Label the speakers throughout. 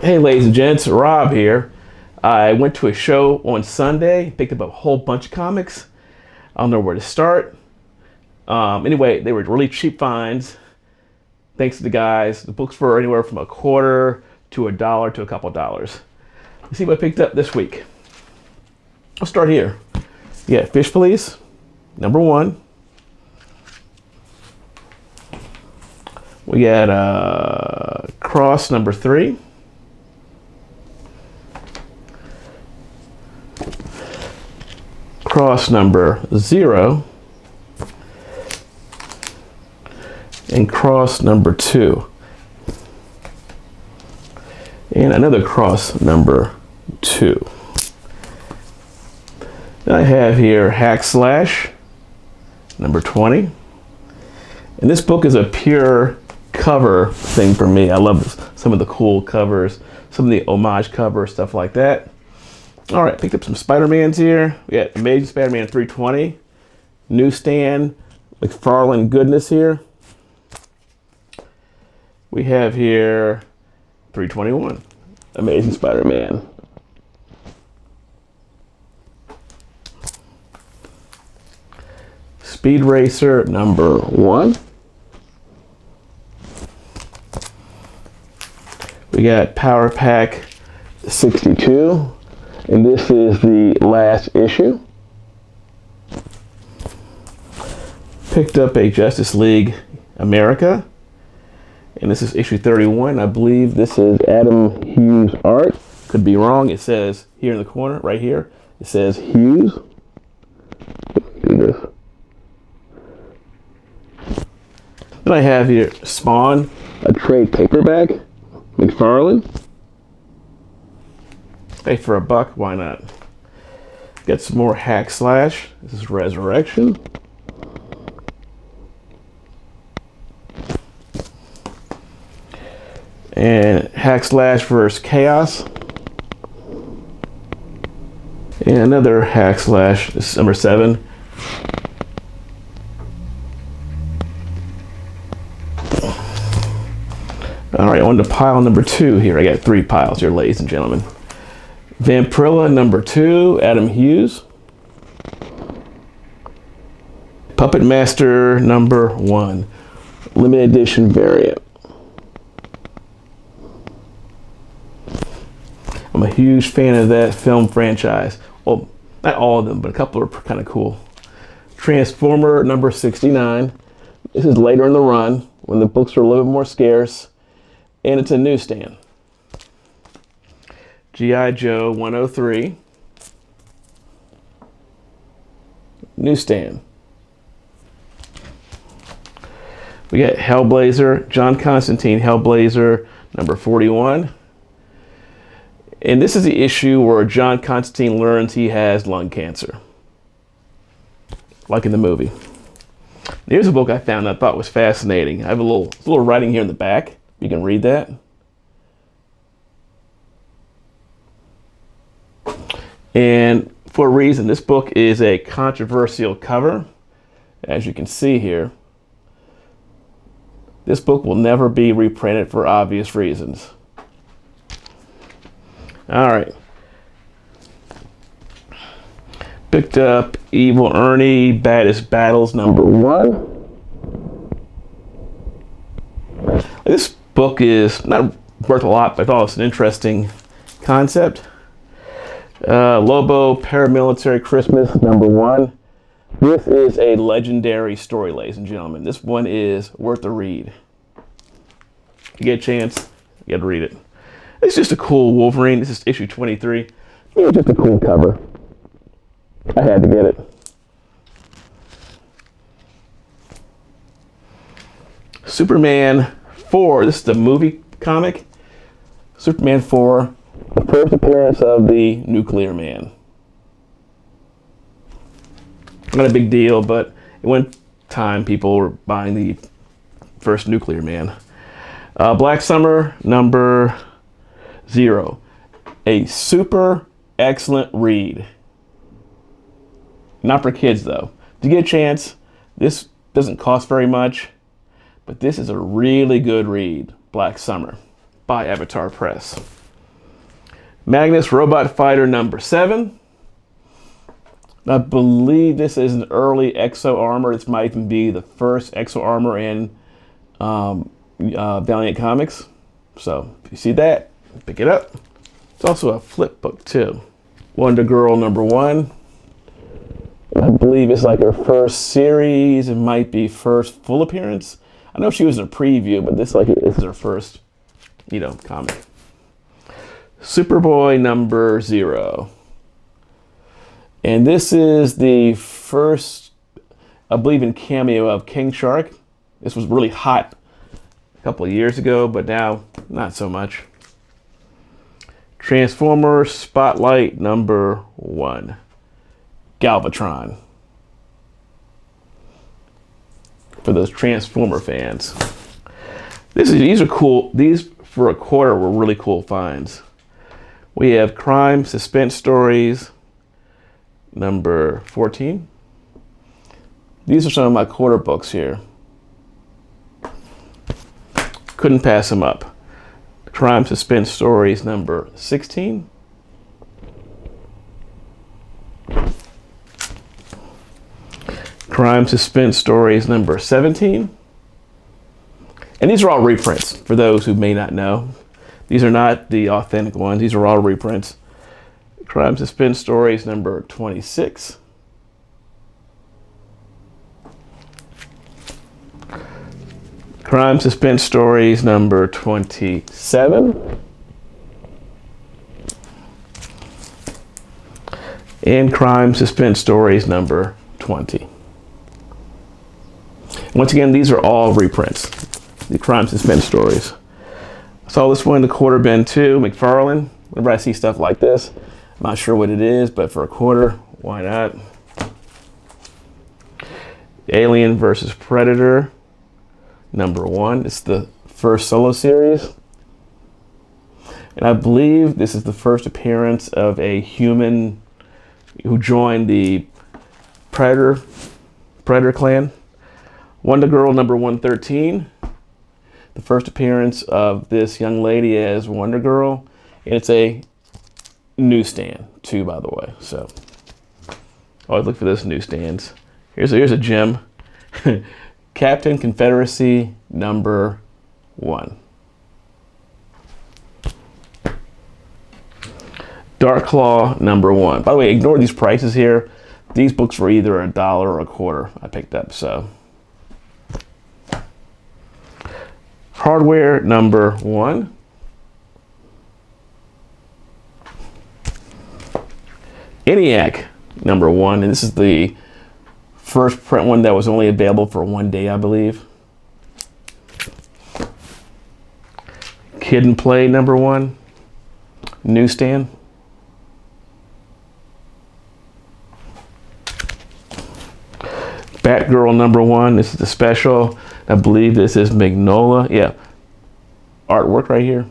Speaker 1: Hey, ladies and gents, Rob here. I went to a show on Sunday, picked up a whole bunch of comics. I don't know where to start. Anyway, they were really cheap finds. Thanks to the guys. The books were anywhere from a quarter to $1 to a couple dollars. Let's see what I picked up this week. I'll start here. Yeah, Fish Police, #1. We got Cross #3. Cross #0. And cross #2. And another cross #2. Then I have here Hack Slash #20. And this book is a pure cover thing for me. I love some of the cool covers, some of the homage covers, stuff like that. All right, picked up some Spider-Mans here. We got Amazing Spider-Man 320, Newsstand, McFarlane goodness here. We have here 321, Amazing Spider-Man. Speed Racer #1. We got Power Pack 62. And this is the last issue. Picked up a Justice League America. And this is issue 31. I believe this is Adam Hughes art. Could be wrong. It says here in the corner, right here, it says Hughes. Do this. Then I have here Spawn, a trade paperback, McFarlane. Hey, for $1, why not? Got some more Hack Slash. This is Resurrection. And Hack Slash vs. Chaos. And another Hack Slash. This is #7. All right, on to pile #2 here. I got 3 piles here, ladies and gentlemen. Vampirella #2, Adam Hughes. Puppet Master #1, limited edition variant. I'm a huge fan of that film franchise. Well, not all of them, but a couple are kind of cool. Transformer #69. This is later in the run when the books are a little bit more scarce, and it's a newsstand. G.I. Joe 103. Newsstand. We got Hellblazer, John Constantine Hellblazer #41. And this is the issue where John Constantine learns he has lung cancer. Like in the movie. Here's a book I found I thought was fascinating. I have a little writing here in the back. You can read that. And for a reason, this book is a controversial cover. As you can see here, this book will never be reprinted for obvious reasons. All right. Picked up Evil Ernie, Baddest Battles #1. This book is not worth a lot, but I thought it was an interesting concept. Lobo Paramilitary Christmas #1. This is a legendary story, ladies and gentlemen. This one is worth a read. If you get a chance, you got to read it. It's just a cool Wolverine. This is issue 23. It was just a cool cover. I had to get it. Superman 4. This is the movie comic. Superman 4. The first appearance of the Nuclear Man. Not a big deal, but at one time people were buying the first Nuclear Man. Black Summer #0. A super excellent read. Not for kids though. If you get a chance, this doesn't cost very much, but this is a really good read. Black Summer by Avatar Press. Magnus Robot Fighter number 7. I believe this is an early Exo Armor. This might even be the first Exo Armor in Valiant Comics. So if you see that, pick it up. It's also a flip book too. Wonder Girl number 1. I believe it's like her first series. It might be first full appearance. I know she was in a preview, but this is her first, comic. Superboy number 0. And this is the first, I believe, in cameo of King Shark. This was really hot a couple of years ago, but now not so much. Transformers Spotlight number 1. Galvatron. For those Transformer fans. These are cool. These for a quarter were really cool finds. We have Crime Suspense Stories number 14. These are some of my quarter books here. Couldn't pass them up. Crime Suspense Stories number 16. Crime Suspense Stories number 17. And these are all reprints, for those who may not know. These are not the authentic ones. These are all reprints. Crime Suspense Stories number 26. Crime Suspense Stories number 27. And Crime Suspense Stories number 20. Once again, these are all reprints. The Crime Suspense Stories. I saw this one in the quarter bin too, McFarlane. Whenever I see stuff like this, I'm not sure what it is, but for a quarter, why not? Alien vs. Predator, number 1. It's the first solo series. And I believe this is the first appearance of a human who joined the Predator clan. Wonder Girl number 113. The first appearance of this young lady as Wonder Girl. And it's a newsstand too, by the way. So always look for those newsstands. Here's a gem. Captain Confederacy number 1. Dark Claw number 1. By the way, ignore these prices here. These books were either $1 or a quarter I picked up, so. Hardware number 1. ENIAC number 1, and this is the first print one that was only available for 1 day, I believe. Kid and Play number 1. Newsstand. Batgirl number 1. This is the special. I believe this is Magnolia. Yeah. Artwork right here.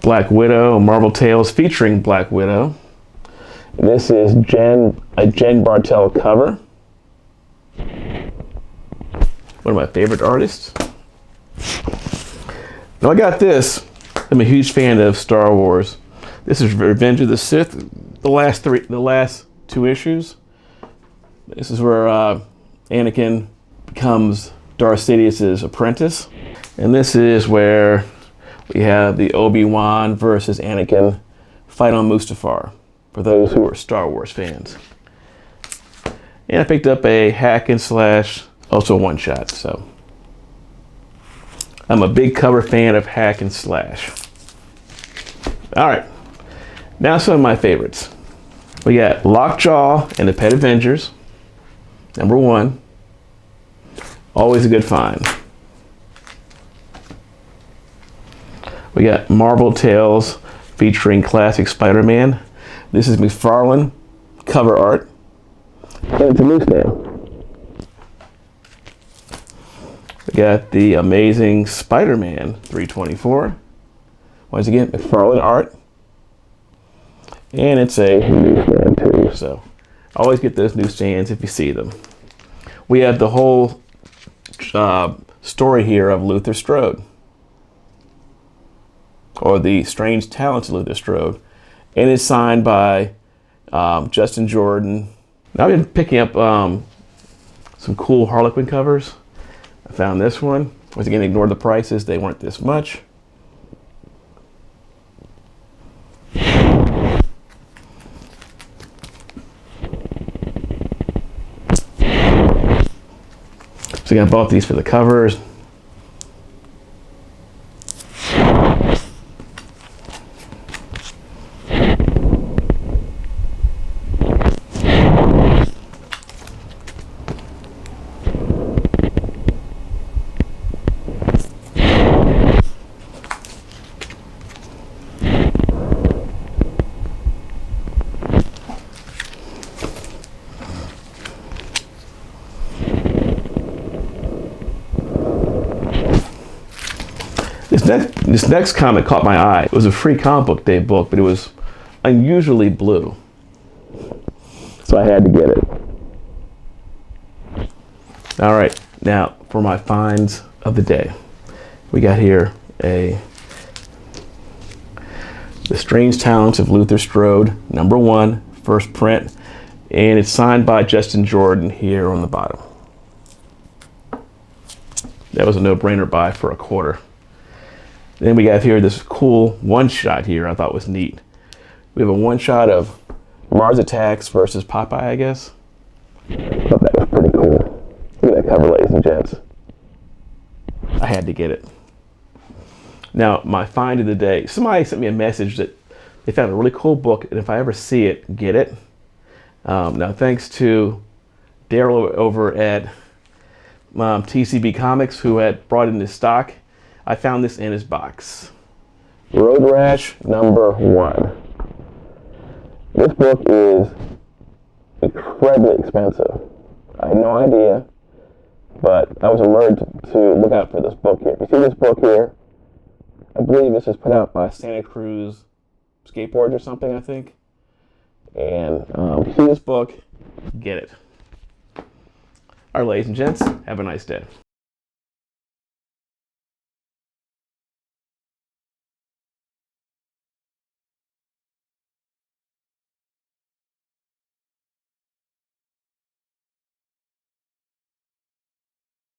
Speaker 1: Black Widow, Marvel Tales featuring Black Widow. This is a Jen Bartel cover. One of my favorite artists. Now I got this. I'm a huge fan of Star Wars. This is Revenge of the Sith. The last 2 issues. This is where Anakin becomes Darth Sidious's apprentice. And this is where we have the Obi-Wan versus Anakin fight on Mustafar, for those who are Star Wars fans. And I picked up a hack and slash, also one shot, so. I'm a big cover fan of hack and slash. All right, now some of my favorites. We got Lockjaw and the Pet Avengers, number 1. Always a good find. We got Marvel Tales featuring classic Spider-Man. This is McFarlane cover art. And it's a newsstand. We got the Amazing Spider-Man 324. Once again, McFarlane art. And it's a newsstand too, so always get those newsstands if you see them. We have the whole story here of Luther Strode. or The Strange Talents of Luther Strode, and it's signed by Justin Jordan. Now I've been picking up some cool Harlequin covers. I found this one. Once again, ignore the prices; they weren't this much. So again, I bought these for the covers. This next comic caught my eye. It was a free comic book day book, but it was unusually blue. So I had to get it. All right, now for my finds of the day. We got here The Strange Talents of Luther Strode, #1, first print, and it's signed by Justin Jordan here on the bottom. That was a no-brainer buy for $1. Then we got here this cool one-shot here I thought was neat. We have a one-shot of Mars Attacks versus Popeye, I guess. I thought that was pretty cool. Look at that cover, ladies and gents. I had to get it. Now, my find of the day. Somebody sent me a message that they found a really cool book, and if I ever see it, get it. Now, thanks to Daryl over at TCB Comics, who had brought in this stock. I found this in his box. Road Rash #1. This book is incredibly expensive. I had no idea, but I was alerted to look out for this book here. You see this book here? I believe this is put out by Santa Cruz Skateboards or something, I think. And if you see this book, get it. All right, ladies and gents, have a nice day.